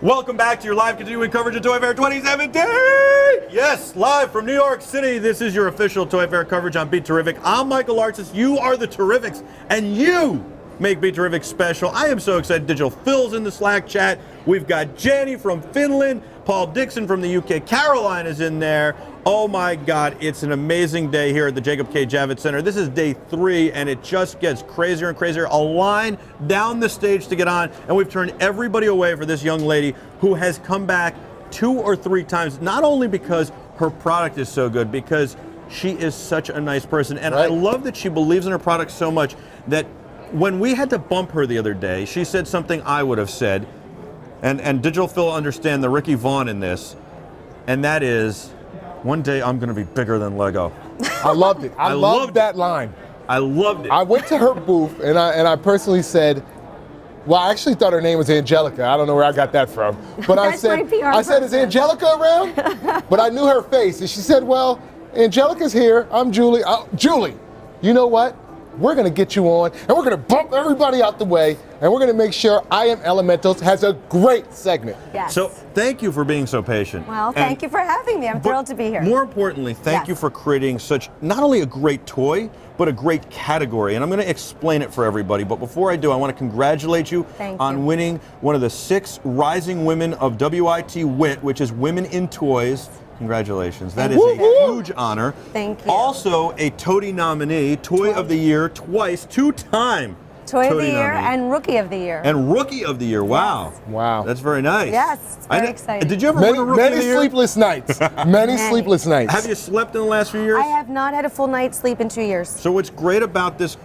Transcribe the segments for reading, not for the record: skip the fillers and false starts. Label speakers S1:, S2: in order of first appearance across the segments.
S1: Welcome back to your live continuing coverage of Toy Fair 2017. Yes, live from New York City. This is your official Toy Fair coverage on BeTerrific. I'm Michael Artsis. You are the Terrifics, and you make BeTerrific special. I am so excited. Digital Phil's in the Slack chat. We've got Jenny from Finland, Paul Dixon from the UK, Caroline is in there. Oh my God, it's an amazing day here at the Jacob K. Javits Center. This is day 3, and it just gets crazier and crazier. A line down the stage to get on, and we've turned everybody away for this young lady who has come back 2 or 3 times, not only because her product is so good, because she is such a nice person. And I love that she believes in her product so much that when we had to bump her the other day, she said something I would have said, and Digital Phil understand the Ricky Vaughn in this, and that is, one day I'm going to be bigger than Lego.
S2: I loved it. I loved that line.
S1: I loved it.
S2: I went to her booth and I personally said, well, I actually thought her name was Angelica. I don't know where I got that from. But I said, is Angelica around? But I knew her face, and she said, well, Angelica's here. I'm Julie. Julie, you know what? We're going to get you on, and we're going to bump everybody out the way, and we're going to make sure IAmElemental has a great segment.
S3: Yes.
S1: So thank you for being so patient.
S3: Well, thank you for having me. I'm thrilled to be here.
S1: More importantly, thank you for creating such, not only a great toy, but a great category. And I'm going to explain it for everybody. But before I do, I want to congratulate you on winning one of the 6 Rising Women of WIT WIT, which is Women in Toys. Congratulations. That is a huge honor.
S3: Thank you.
S1: Also a Toady nominee, Toy of the Year twice, 2-time
S3: Toy of the Year and Rookie of the Year.
S1: And Rookie of the Year, wow.
S3: Yes.
S2: Wow.
S1: That's very nice.
S3: Yes, it's very exciting.
S1: Did you ever win a Rookie of the Year?
S2: Many sleepless nights. Many sleepless nights.
S1: Have you slept in the last few years?
S3: I have not had a full night's sleep in 2 years.
S1: So what's great about this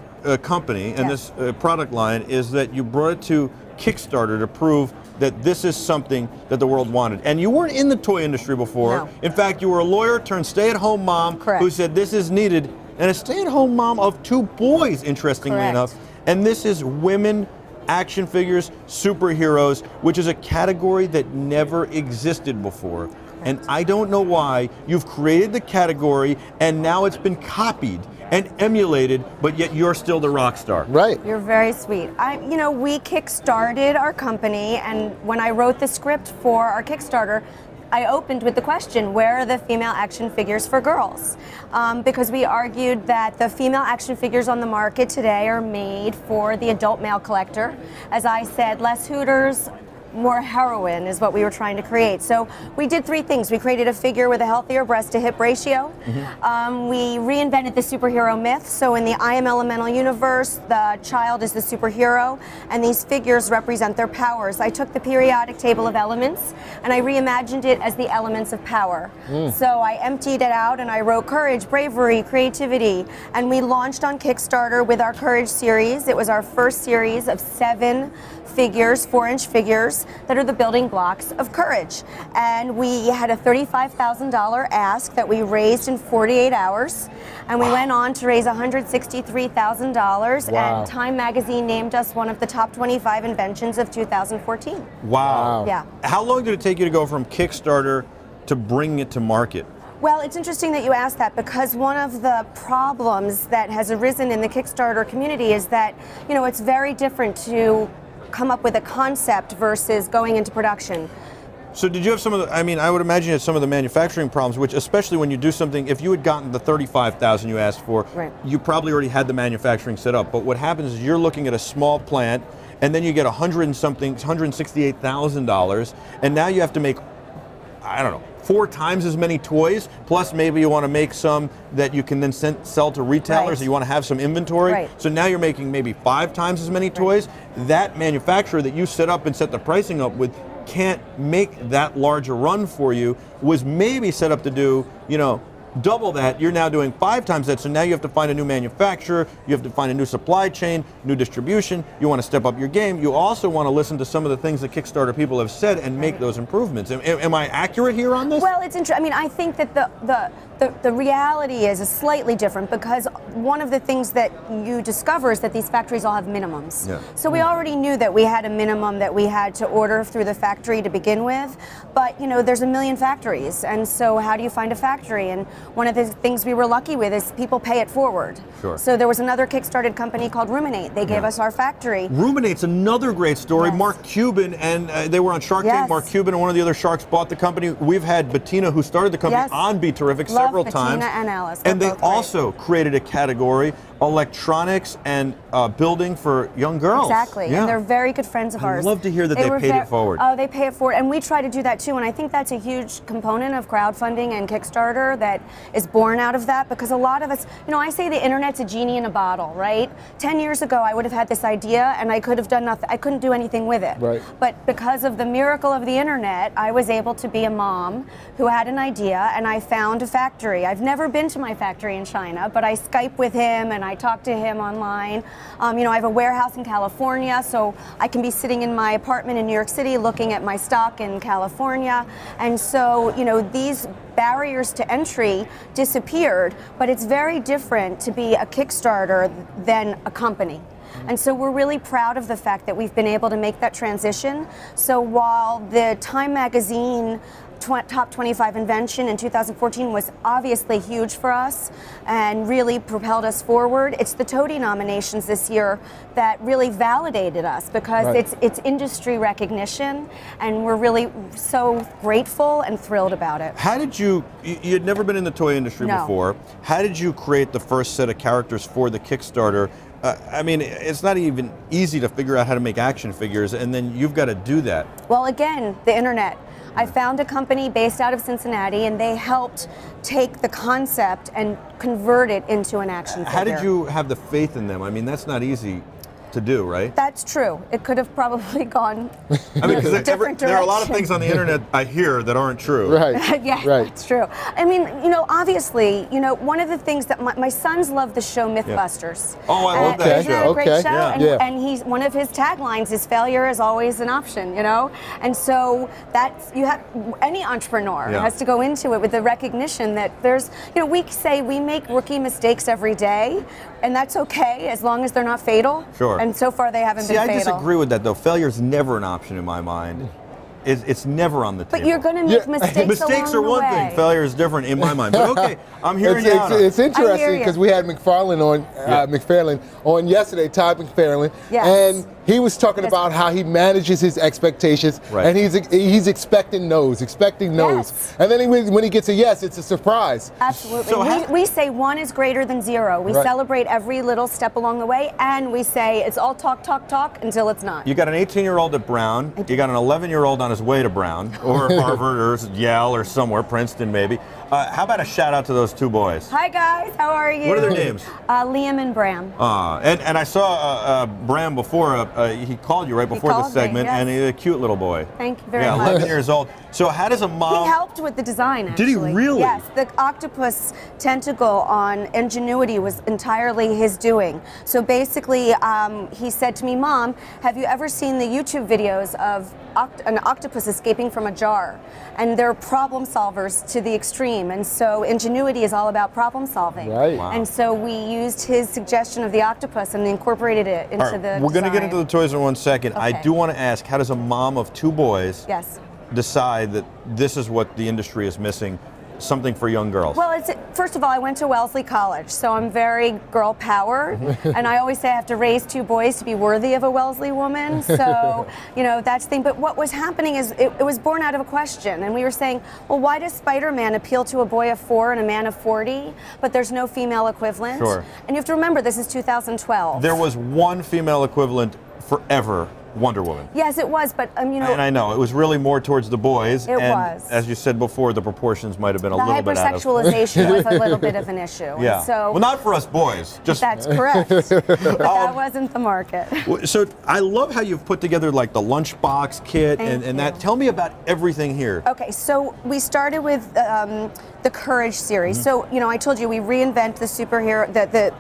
S1: company and this product line is that you brought it to Kickstarter to prove that this is something that the world wanted. And you weren't in the toy industry before.
S3: No.
S1: In fact, you were a lawyer turned stay-at-home mom who said this is needed, and a stay-at-home mom of 2 boys, interestingly enough. And this is women action figures, superheroes, which is a category that never existed before. And I don't know why you've created the category and now it's been copied and emulated, but yet you're still the rock star.
S2: Right.
S3: You're very sweet. You know, we kickstarted our company, and when I wrote the script for our Kickstarter, I opened with the question, where are the female action figures for girls? Because we argued that the female action figures on the market today are made for the adult male collector. As I said, less Hooters, more heroin is what we were trying to create. So we did 3 things. We created a figure with a healthier breast to hip ratio. We reinvented the superhero myth. So in the IAmElemental universe, the child is the superhero, and these figures represent their powers. I took the periodic table of elements and I reimagined it as the elements of power. So I emptied it out and I wrote courage, bravery, creativity, and we launched on Kickstarter with our Courage series. It was our first series of 7 figures, 4-inch figures, that are the building blocks of courage. And we had a $35,000 ask that we raised in 48 hours. And we went on to raise $163,000. And Time Magazine named us one of the top 25 inventions of 2014.
S1: Wow.
S3: Yeah.
S1: How long did it take you to go from Kickstarter to bringing it to market?
S3: Well, it's interesting that you asked that, because one of the problems that has arisen in the Kickstarter community is that, you know, it's very different to come up with a concept versus going into production.
S1: So did you have some of the, I mean, I would imagine you had some of the manufacturing problems, which especially when you do something, if you had gotten the $35,000 you asked for, you probably already had the manufacturing set up. But what happens is you're looking at a small plant, and then you get $168,000, and now you have to make, I don't know, 4 times as many toys, plus maybe you want to make some that you can then sell to retailers, or you want to have some inventory. So now you're making maybe 5 times as many toys. That manufacturer that you set up and set the pricing up with can't make that large a run for you, was maybe set up to do, you know, double that. You're now doing 5 times that, so now you have to find a new manufacturer, you have to find a new supply chain, new distribution, you want to step up your game. You also want to listen to some of the things that Kickstarter people have said and make those improvements. Am I accurate here on this?
S3: Well, it's interesting. I mean, I think that the reality is slightly different, because one of the things that you discover is that these factories all have minimums.
S1: Yeah.
S3: So we already knew that we had a minimum that we had to order through the factory to begin with, but there's a million factories, and so how do you find a factory? And one of the things we were lucky with is people pay it forward.
S1: Sure.
S3: So there was another Kickstarted company called Ruminate. They gave us our factory.
S1: Ruminate's another great story.
S3: Yes.
S1: Mark Cuban, and they were on Shark Tank. Mark Cuban and one of the other sharks bought the company. We've had Bettina, who started the company, on BeTerrific several times.
S3: Bettina and Alice.
S1: And they also created a category, electronics and building for young girls.
S3: Exactly, and they're very good friends of ours.
S1: I'd love to hear that they paid it forward.
S3: Oh, they pay it forward, and we try to do that too, and I think that's a huge component of crowdfunding and Kickstarter that is born out of that, because a lot of us, I say the internet's a genie in a bottle, right? 10 years ago, I would have had this idea, and I could have done nothing. I couldn't do anything with it.
S2: Right.
S3: But because of the miracle of the internet, I was able to be a mom who had an idea, and I found a factory. I've never been to my factory in China, but I Skype with him, and I talk to him online. I have a warehouse in California, so I can be sitting in my apartment in New York City looking at my stock in California. And so, these barriers to entry disappeared, but it's very different to be a Kickstarter than a company. And so we're really proud of the fact that we've been able to make that transition. So while the Time Magazine Top 25 Invention in 2014 was obviously huge for us and really propelled us forward, it's the Toady nominations this year that really validated us, because it's industry recognition, and we're really so grateful and thrilled about it.
S1: How did you had never been in the toy industry before, how did you create the first set of characters for the Kickstarter? I mean, it's not even easy to figure out how to make action figures, and then you've got to do that.
S3: Well, again, the internet. I found a company based out of Cincinnati, and they helped take the concept and convert it into an action figure.
S1: How did you have the faith in them? I mean, that's not easy to do, right?
S3: That's true. It could have probably gone
S1: I mean, because
S3: there
S1: are a lot of things on the internet I hear that aren't true.
S2: Right.
S3: Yeah,
S2: right.
S3: That's true. I mean, obviously, one of the things that my sons love the show Mythbusters.
S1: Oh, I love that
S3: Isn't that a great show?
S2: Yeah.
S3: And he's one of his taglines is "Failure is always an option." And so that's any entrepreneur has to go into it with the recognition that there's, we say we make rookie mistakes every day, and that's okay as long as they're not fatal.
S1: Sure.
S3: And so far they haven't been fatal.
S1: I disagree with that, though. Failure is never an option in my mind. It's never on the table.
S3: But you're going to make mistakes
S1: Mistakes are
S3: along the
S1: one
S3: way.
S1: thing. Failure is different in my mind. But okay, I'm hearing you out.
S2: It's interesting because we had McFarlane on yesterday, Todd McFarlane, and he was talking about how he manages his expectations, and he's expecting no's, and then when he gets a yes, it's a surprise.
S3: Absolutely.
S1: So
S3: we say 1 is greater than 0. We celebrate every little step along the way, and we say it's all talk until it's not.
S1: You got an 18-year-old at Brown. You got an 11-year-old on his way to Brown, or Harvard, or Yale, or somewhere, Princeton maybe. How about a shout out to those two boys?
S3: Hi guys, how are you?
S1: What are their names?
S3: Liam and Bram.
S1: And I saw Bram before. He called you right before the segment, and he's a cute little boy.
S3: Thank you very much.
S1: 11 years old. So how does a mom?
S3: He helped with the design, actually.
S1: Did he really?
S3: Yes, the octopus tentacle on Ingenuity was entirely his doing. So basically, he said to me, "Mom, have you ever seen the YouTube videos of an octopus escaping from a jar?" And they're problem solvers to the extreme, and so Ingenuity is all about problem solving.
S2: Right.
S1: Wow.
S3: And so we used his suggestion of the octopus and incorporated it into the
S1: We're going to get
S3: design.
S1: into the toys in 1 second.
S3: Okay.
S1: I do want to ask, how does a mom of 2 boys decide that this is what the industry is missing? Something for young girls?
S3: Well, first of all, I went to Wellesley College, so I'm very girl power, and I always say I have to raise 2 boys to be worthy of a Wellesley woman. So, that's the thing. But what was happening is it was born out of a question, and we were saying, well, why does Spider-Man appeal to a boy of 4 and a man of 40, but there's no female equivalent?
S1: Sure.
S3: And you have to remember, this is 2012.
S1: There was one female equivalent forever. Wonder Woman.
S3: Yes, it was, but
S1: And I know it was really more towards the boys.
S3: It was.
S1: As you said before, the proportions might have been a little bit out of.
S3: The hypersexualization was a little bit of an issue.
S1: Yeah.
S3: And so,
S1: well, not for us boys. Just.
S3: That's correct. But that wasn't the market.
S1: So I love how you've put together like the lunchbox kit and that. Tell me about everything here.
S3: Okay, so we started with the Courage series. So I told you we reinvent the superhero,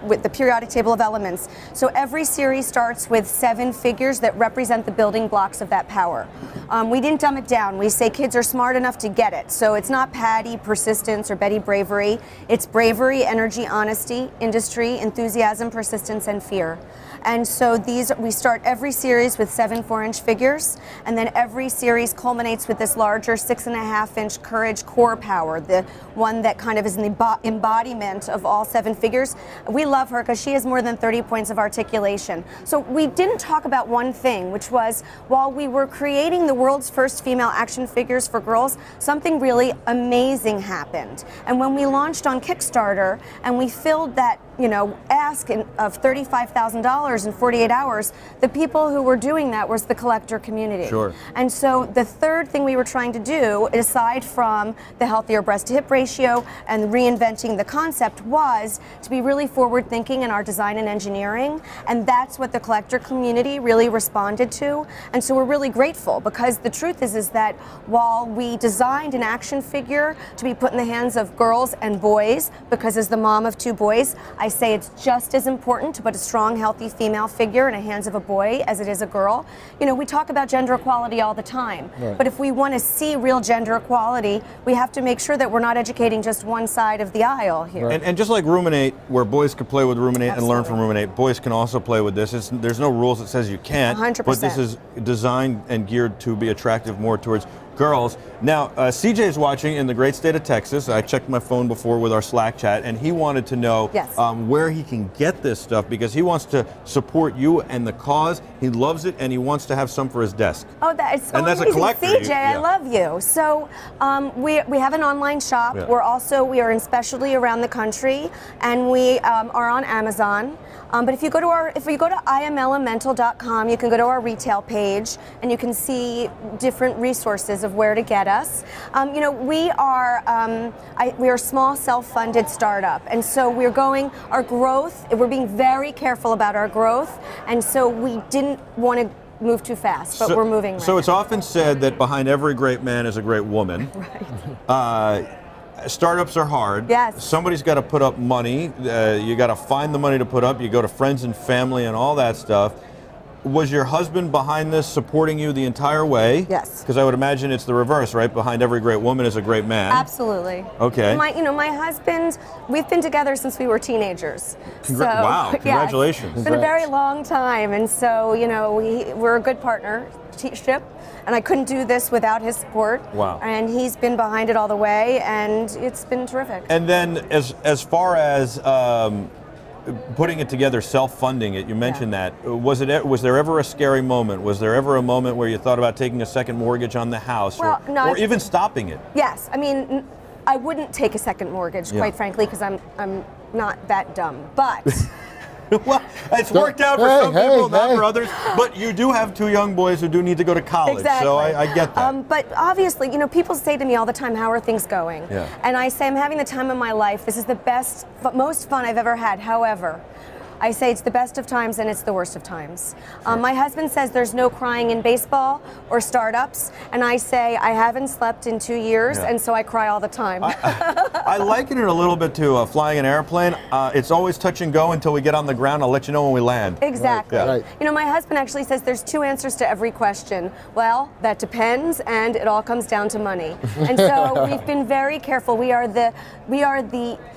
S3: with the periodic table of elements. So every series starts with 7 figures that represent represent the building blocks of that power. We didn't dumb it down. We say kids are smart enough to get it. So it's not Patty, persistence, or Betty, bravery. It's bravery, energy, honesty, industry, enthusiasm, persistence, and fear. And so we start every series with 7 4-inch figures, and then every series culminates with this larger 6.5-inch Courage core power, the one that kind of is in the embodiment of all 7 figures. We love her because she has more than 30 points of articulation. So we didn't talk about one thing, which was while we were creating the world's first female action figures for girls, something really amazing happened. And when we launched on Kickstarter and we filled that ask of $35,000 in 48 hours, the people who were doing that was the collector community.
S1: Sure.
S3: And so the third thing we were trying to do, aside from the healthier breast to hip ratio and reinventing the concept, was to be really forward thinking in our design and engineering. And that's what the collector community really responded to. And so we're really grateful, because the truth is that while we designed an action figure to be put in the hands of girls and boys, because as the mom of 2 boys, I say it's just as important to put a strong, healthy female figure in the hands of a boy as it is a girl. We talk about gender equality all the time, right. But if we want to see real gender equality, we have to make sure that we're not educating just one side of the aisle here.
S1: Right. And just like Ruminate, where boys can play with Ruminate
S3: Absolutely.
S1: And learn from Ruminate, boys can also play with this. There's no rules that says you can't,
S3: 100%.
S1: But this is designed and geared to be attractive more towards girls. Now, CJ is watching in the great state of Texas. I checked my phone before with our Slack chat, and he wanted to know
S3: yes.
S1: Where he can get this stuff, because he wants to support you and the cause. He loves it, and he wants to have some for his desk.
S3: Oh, that's so
S1: and that's
S3: amazing.
S1: A collector.
S3: CJ, I love you. So we have an online shop.
S1: Yeah.
S3: We are in specialty around the country, and we are on Amazon. But if you go to IAmElemental.com, you can go to our retail page, and you can see different resources of where to get us. We are a small, self-funded startup, and so we're being very careful about our growth, and so we didn't want to move too fast, but we're moving right
S1: So it's
S3: now.
S1: often said that behind every great man is a great woman.
S3: Right.
S1: Startups are hard.
S3: Yes.
S1: Somebody's got to put up money. You got to find the money to put up. You go to friends and family and all that stuff. Was your husband behind this, supporting you the entire way?
S3: Yes.
S1: Because I would imagine it's the reverse, right? Behind every great woman is a great man.
S3: Absolutely.
S1: Okay.
S3: My husband, we've been together since we were teenagers.
S1: Wow, congratulations.
S3: Yeah, it's been a very long time, and so, we're a good partnership, and I couldn't do this without his support.
S1: Wow.
S3: And he's been behind it all the way, and it's been terrific.
S1: And then as far as putting it together, self-funding it, you mentioned that. Was there ever a scary moment? Was there ever a moment where you thought about taking a second mortgage on the house, or even stopping it?
S3: Yes, I mean, I wouldn't take a second mortgage, quite frankly, because I'm not that dumb. But
S1: well, it's worked out for some people, not for others. But you do have 2 young boys who do need to go to college,
S3: exactly.
S1: So I get that.
S3: But obviously, people say to me all the time, "How are things going?"
S1: Yeah.
S3: And I say, "I'm having the time of my life. This is the best, most fun I've ever had." However, I say it's the best of times and it's the worst of times. My husband says there's no crying in baseball or startups, and I say I haven't slept in 2 years, and so I cry all the time.
S1: I liken it a little bit to flying an airplane. It's always touch and go until we get on the ground. I'll let you know when we land.
S3: Exactly.
S1: Right.
S2: Yeah.
S3: My husband actually says there's 2 answers to every question. Well, that depends, and it all comes down to money. And so we've been very careful. We are the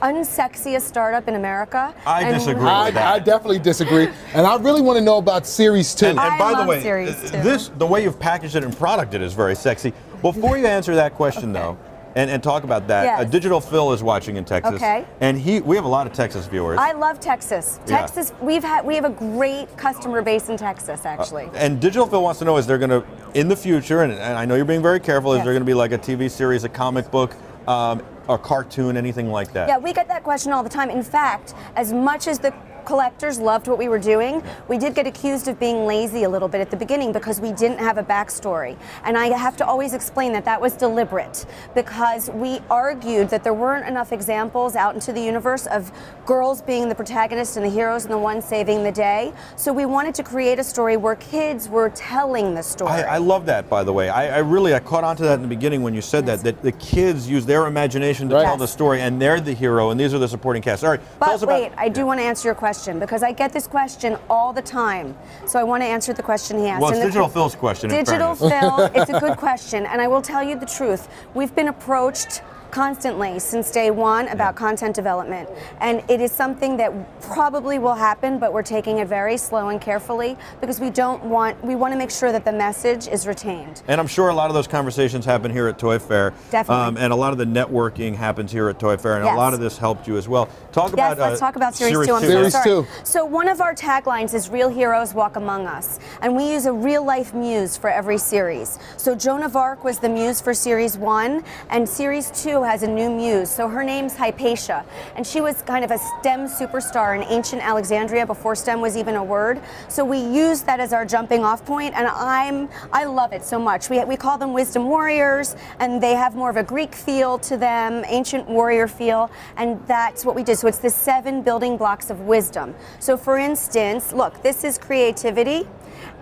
S3: unsexiest startup in America.
S1: I disagree with that.
S2: I definitely disagree, and I really want to know about Series 2.
S1: And by the way,
S3: Series 2.
S1: the way you've packaged it and producted it is very sexy. Before you answer that question, though, and talk about that,
S3: Yes.
S1: Digital Phil is watching in Texas,
S3: Okay.
S1: and we have a lot of Texas viewers.
S3: I love Texas.
S1: Yeah.
S3: We have a great customer base in Texas, actually.
S1: And Digital Phil wants to know, is there going to, in the future, and I know you're being very careful, is
S3: Yes.
S1: there going to be like a TV series, a comic book, a cartoon, anything like that?
S3: Yeah, we get that question all the time. In fact, as much as the collectors loved what we were doing, we did get accused of being lazy a little bit at the beginning because we didn't have a backstory. And I have to always explain that was deliberate, because we argued that there weren't enough examples out into the universe of girls being the protagonists and the heroes and the ones saving the day. So we wanted to create a story where kids were telling the story.
S1: I love that, by the way. I caught on to that in the beginning when you said that the kids use their imagination to tell the story, and they're the hero, and these are the supporting cast. All right, tell us
S3: But
S1: about,
S3: wait, I do want to answer your question. question because I get this question all the time. So I want to answer the question he asked.
S1: Well, it's Digital Phil's question.
S3: Digital Phil, it's a good question, and I will tell you the truth. We've been approached constantly since day one about content development, and it is something that probably will happen, but we're taking it very slow and carefully because we want to make sure that the message is retained.
S1: And I'm sure a lot of those conversations happen here at Toy Fair.
S3: Definitely.
S1: And a lot of the networking happens here at Toy Fair, and a lot of this helped you as well.
S3: Let's talk about Series 2.
S2: Series 2.
S3: So one of our taglines is "Real Heroes Walk Among Us," and we use a real-life muse for every series. So Joan of Arc was the muse for Series 1, and Series 2 has a new muse. So her name's Hypatia, and she was kind of a STEM superstar in ancient Alexandria before STEM was even a word. So we use that as our jumping off point, and I love it so much. We call them wisdom warriors, and they have more of a Greek feel to them, ancient warrior feel, and that's what we do. So it's the 7 building blocks of wisdom. So for instance, look, this is creativity.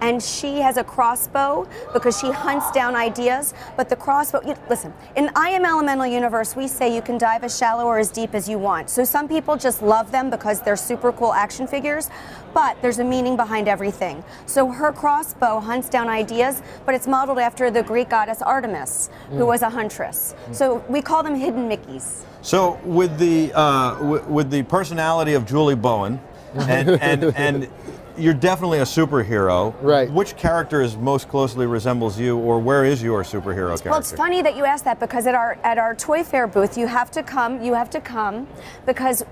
S3: And she has a crossbow because she hunts down ideas, but the crossbow, listen, in IAmElemental universe, we say you can dive as shallow or as deep as you want. So some people just love them because they're super cool action figures, but there's a meaning behind everything. So her crossbow hunts down ideas, but it's modeled after the Greek goddess Artemis, who was a huntress. So we call them hidden Mickeys.
S1: So with the personality of Julie Bowen, and you're definitely a superhero.
S2: Right.
S1: Which character most closely resembles you, or where is your superhero character?
S3: Well, it's funny that you asked that because at our Toy Fair booth, you have to come because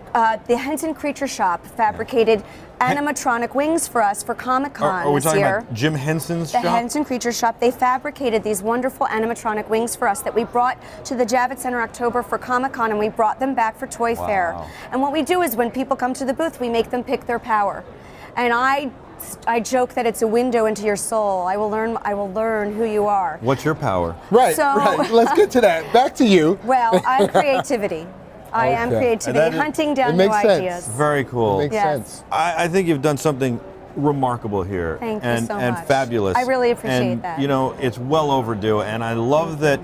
S3: the Henson Creature Shop fabricated animatronic wings for us for Comic-Con
S1: Are we
S3: this
S1: talking
S3: year.
S1: about Jim Henson's shop?
S3: The Henson Creature Shop. They fabricated these wonderful animatronic wings for us that we brought to the Javits Center October for Comic-Con, and we brought them back for Toy Fair. And what we do is when people come to the booth, we make them pick their power. And I joke that it's a window into your soul. I will learn who you are.
S1: What's your power?
S2: Right, right. Let's get to that. Back to you.
S3: Well, I'm creativity. I am creativity, hunting down new ideas.
S1: Very cool.
S2: It makes sense.
S1: I think you've done something remarkable here.
S3: Thank you so much.
S1: And fabulous.
S3: I really appreciate
S1: and,
S3: that.
S1: You know, it's well overdue, and I love that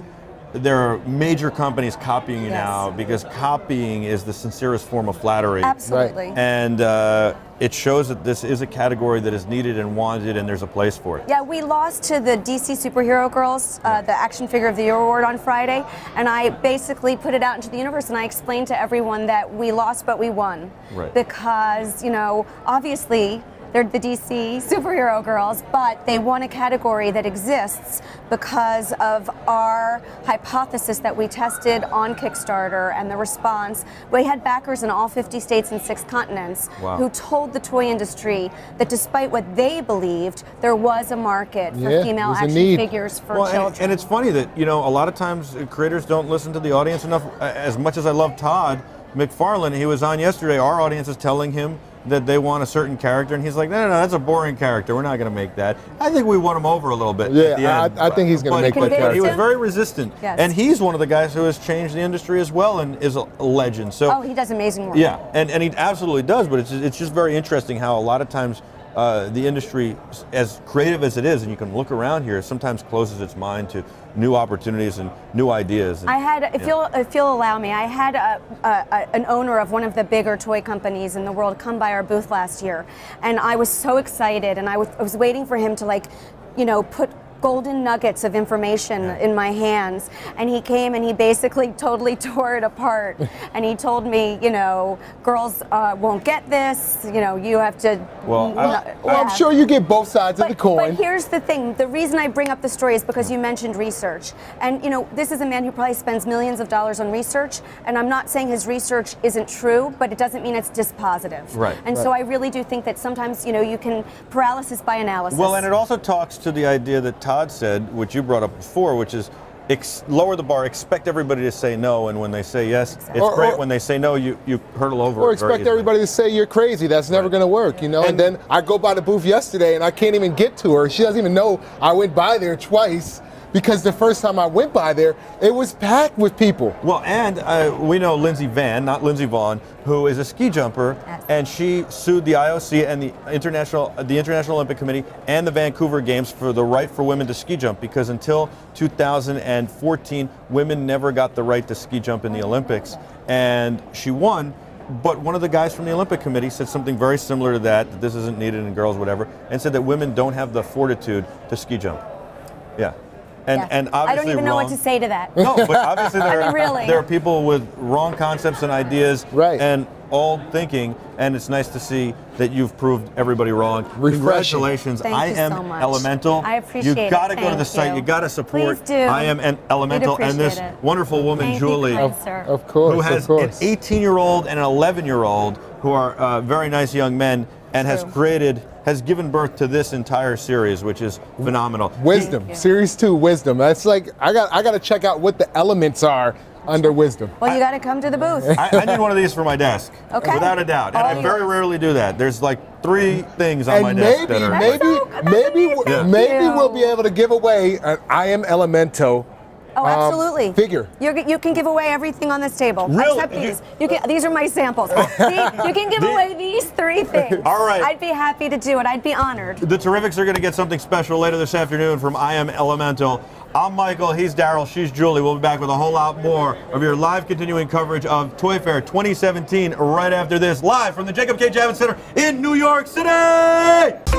S1: there are major companies copying you now, because copying is the sincerest form of flattery.
S3: Absolutely.
S2: Right.
S1: And it shows that this is a category that is needed and wanted, and there's a place for it.
S3: Yeah, we lost to the DC Superhero Girls, the Action Figure of the Year award on Friday, and I basically put it out into the universe, and I explained to everyone that we lost, but we won.
S1: Right.
S3: Because, you know, obviously, they're the DC Superhero Girls, but they won a category that exists because of our hypothesis that we tested on Kickstarter and the response. We had backers in all 50 states and 6 continents who told the toy industry that despite what they believed, there was a market for female action figures for children.
S1: And it's funny that, you know, a lot of times creators don't listen to the audience enough. As much as I love Todd McFarlane, he was on yesterday, our audience is telling him that they want a certain character, and he's like, no, that's a boring character. We're not going to make that. I think we won him over a little bit at the end.
S2: I think he's going to make that character.
S1: He was very resistant, and he's one of the guys who has changed the industry as well, and is a legend. So
S3: he does amazing work.
S1: Yeah, and he absolutely does. But it's just very interesting how a lot of times the industry, as creative as it is, and you can look around here, sometimes closes its mind to new opportunities and new ideas. And,
S3: I had, if you'll allow me, I had an owner of one of the bigger toy companies in the world come by our booth last year, and I was so excited, and I was waiting for him to, like, you know, put golden nuggets of information in my hands, and he came and he basically totally tore it apart, and he told me, you know, girls won't get this, you know, you have to.
S2: Well, I'm sure you get both sides of the coin.
S3: But here's the thing, the reason I bring up the story is because you mentioned research, and you know, this is a man who probably spends millions of dollars on research, and I'm not saying his research isn't true, but it doesn't mean it's dispositive.
S1: Right.
S3: And so I really do think that sometimes, you know, you can paralysis by analysis.
S1: Well, and it also talks to the idea that Todd said, which you brought up before, which is lower the bar, expect everybody to say no, and when they say yes, it's great. When they say no, you hurdle over.
S2: Or expect everybody to say you're crazy. That's never going to work, you know. And then I go by the booth yesterday, and I can't even get to her. She doesn't even know I went by there twice, because the first time I went by there, it was packed with people.
S1: Well, and we know Lindsay Vann, not Lindsay Vaughn, who is a ski jumper, and she sued the IOC and the International Olympic Committee and the Vancouver Games for the right for women to ski jump, because until 2014, women never got the right to ski jump in the Olympics, and she won. But one of the guys from the Olympic Committee said something very similar to that this isn't needed in girls, whatever, and said that women don't have the fortitude to ski jump. Yeah. And obviously
S3: I don't even know what to say to that.
S1: No, but obviously there are people with wrong concepts and ideas and old thinking, and it's nice to see that you've proved everybody wrong. Congratulations.
S3: Thank you so much.
S1: IAmElemental.
S3: I appreciate it.
S1: You got to go to the site. You got to support
S3: Please do.
S1: IAmElemental and this wonderful woman, Julie,
S2: of course,
S1: who has an 18-year-old and an 11-year-old who are very nice young men, and has given birth to this entire series, which is phenomenal.
S2: Wisdom, Series 2, Wisdom. That's like, I got to check out what the elements are under Wisdom.
S3: Well, you got to come to the booth.
S1: I need one of these for my desk, without a doubt. And I very rarely do that. There's like 3 things on my desk that are...
S2: Maybe we'll be able to give away an IAmElemental figure.
S3: You can give away everything on this table.
S1: Really?
S3: Except these. These are my samples. You can give away these 3 things.
S1: All right.
S3: I'd be happy to do it. I'd be honored.
S1: The Terrifics are going to get something special later this afternoon from IAmElemental. I'm Michael, he's Daryl, she's Julie. We'll be back with a whole lot more of your live continuing coverage of Toy Fair 2017 right after this, live from the Jacob K. Javits Center in New York City!